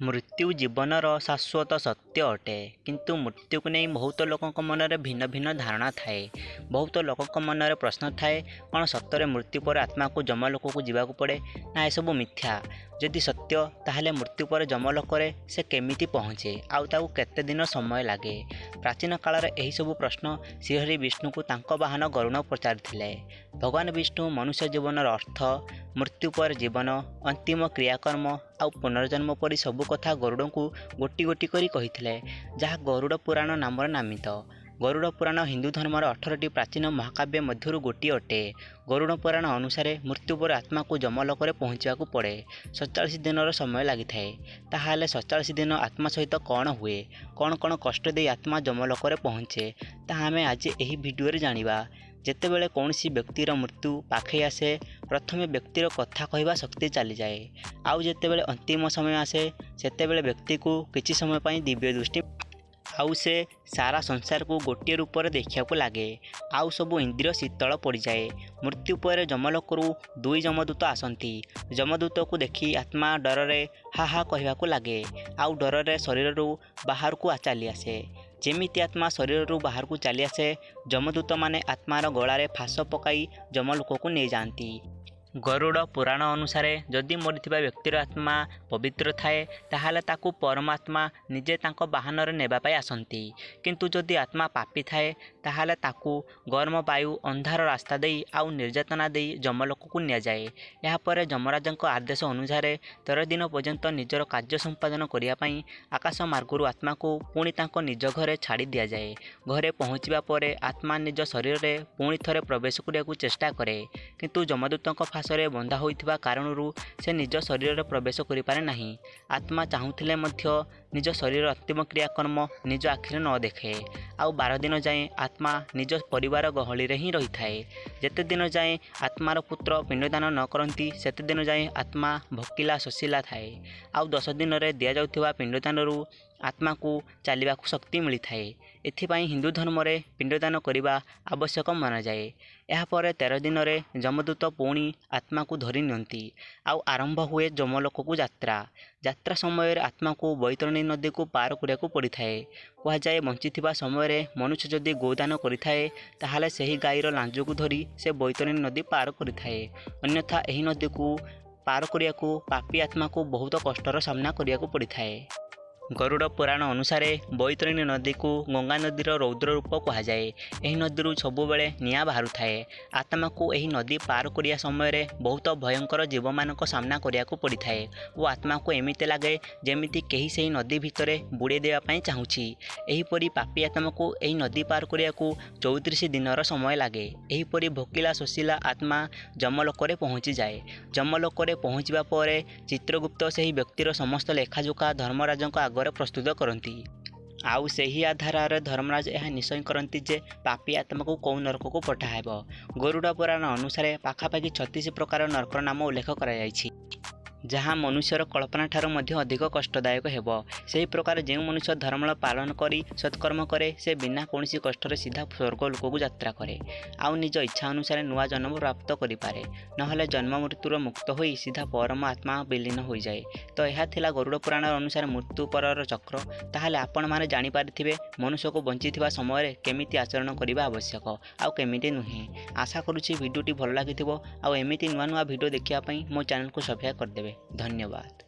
मृत्यु जीवनर शाश्वत सत्य अटे किंतु मृत्यु को नहीं बहुत लोकों मनरे भिन्न भिन्न धारणा थाए। बहुत लोकों मनरे प्रश्न थाए कौन सत्य मृत्यु पर आत्मा को जमलोक को जीवाक पड़े ना यह सब मिथ्या। जदि सत्य ताहले मृत्यु पर जमलोक से केमिति पहुँचे आउ ताकू केते दिन समय लगे। प्राचीन काल में यही सब प्रश्न श्रीहरि विष्णु को तांको वाहन गरुण पचारिथिले। भगवान विष्णु मनुष्य जीवनर अर्थ, मृत्यु पर जीवन, अंतिम क्रियाकर्म आउ पुनर्जन्म परी सबु कथा गरुड़ को गोटी गोटी करी कहिथिले, जहाँ गरुड़ पुराण नामर नामित। गरुड़ पुराण हिंदू धर्मर 18टी प्राचीन महाकाव्य मध्य गोटी अटे। गरुड़ पुराण अनुसार मृत्यु पर आत्मा को जमलोक पहुँचा पड़े 47 दिन समय लगी थाए। ताहाले 47 दिन आत्मा सहित कौन हुए, कौन कौन कष्ट दे आत्मा जमलोक पहुँचे ताहा आमे आज यही वीडियो जानिबा। जेतेबेले कौनसी व्यक्तिर मृत्यु पाखे आसे प्रथमे व्यक्तिर कथा कहवा शक्ति चली जाए। आउ जेतेबेले अंतिम समय आसे सेतेबेले व्यक्ति को किछि समय पाई दिव्य दृष्टि आउ से सारा संसार को गोटे रूप में देखा लगे। आउ सबू इंद्रिय शीतल पड़ जाए। मृत्यु पर जमलोकरू 2 जमदूत आसती। जमदूत को देखी आत्मा डर रे हा हा कहवाक लगे। आउ डर रे शरीर बाहर को चली आसे। जेमिति आत्मा शरीर बाहर को चली आसे जमदूत माने आत्मार गलारे फास पकाई जमलोक को नहीं जाती। गरुड़ पुराण अनुसार जदि मरीथिबा व्यक्तिर आत्मा पवित्र थाए ताहाले ताकू परमात्मा निजे तांको बाहनरे नेबा पाई आसंती। किंतु जदि आत्मा पापी थाए ताहाले ताकू गर्म वायु अंधार रास्ता देई आउ निर्यातना देई जमलोक को निया जाए। या परे जमराजंको आदेश अनुसार 13 दिन पर्यंत निजर कार्य संपादन करिया पाई आकाश मार्गरू आत्मा को पुणी तांको निज घरे छाड़ी दिया जाए। घरे पहुँचवा परे आत्मा निज शरीर रे पुणी थरे प्रवेश करिया चेष्टा करे, किंतु जमदूतंको फासरे बंधा होइथिबा कारणरू से निज शरीर रे प्रवेश करि पारे नाही। आत्मा चाहूथिले मध्य निज शरीर अंतिम क्रियाकर्म निज आखिरे न देखे। आउ 12 दिन जाए आत्मा निज परिवार गहली रे ही रही थाए। जेते दिन जाए आत्मार पुत्र पिंडदान न करती सेते दिन जाए आत्मा भोकिला शोषिला थाए। आउ 10 दिन रे दिया जाउथिबा पिंडदानरू आत्मा को चलने को शक्ति मिली थाए। एथिपाई हिंदू धर्म में पिंडदान करने आवश्यक माना जाए। यापर 13 दिन रे जमदूत पुणी आत्मा को धरी नियंती। आउ आरंभ हुए जमलोक को यात्रा। यात्रा समय आत्मा को बैतरणी नदी को पार करिया पड़ी थाए। कहुए बंचीथिबा समय मनुष्य जदि गोदान करिथाए ताहाले सेही गाईर लांजू को धरी से बैतरणी नदी पार करिथाए। अन्यथा एही नदी को पार करिया पापी आत्मा को बहुत कष्टर सामना करिया पड़ी थाए। गरुड़ पुराण अनुसार बैतरणी नदी को गंगा नदीर रौद्र रूप कहुए। यह नदी सबु बेले निआं बाहर थाए। आत्मा को यही नदी पार करिया समय बहुत भयंकर जीव मान सामना करिया पड़ी थाए और आत्मा को एमती लगे जेमिति केही से नदी भितर बुड़े देवाई चाहूँगी। एहीपरी पापी आत्मा को यही नदी पार करिया 34 दिन समय लगे। एहीपरी भोकिला शोषिला आत्मा जमलोक पहुँची जाए। जमलोक पहुँचवा पर चित्रगुप्त से व्यक्तिर समस्त लेखाजोखा धर्मराज आग प्रस्तुत करती। आउ सही आधार धर्मराज यह निश्चय करती जे पापी आत्मा को कौ नरक को पठाहेब। गरुड़ पुराण अनुसार पाखापाखि 36 प्रकार नरकर नाम उल्लेख कराଯାଇଛି, जहाँ मनुष्यर कल्पना ठार मध्य अधिक कष्टदायक हेब। सही प्रकार जो मनुष्य धर्म पालन करी सत्कर्म करे से बिना कौन कष्ट सीधा स्वर्ग लोक को यात्रा करे। आउ निज इच्छा अनुसार नुआ जन्म प्राप्त करें, नहले जन्म मृत्युर मुक्त होई सीधा परम आत्मा विलीन हो जाए। तो यह थिला गरुड़ पुराण अनुसार मृत्यु परर चक्र। ताहले आपण माने जानि पारिथिबे मनुष्य को बंचीथिबा समय केमिति आचरण करबा आवश्यक आउ केमिति नुहे। आशा करुछि वीडियोटी भल लागिथिबो। आउ एमिति नुआ नुआ वीडियो देखिया पई मो चैनल को सब्सक्राइब कर देबे। धन्यवाद।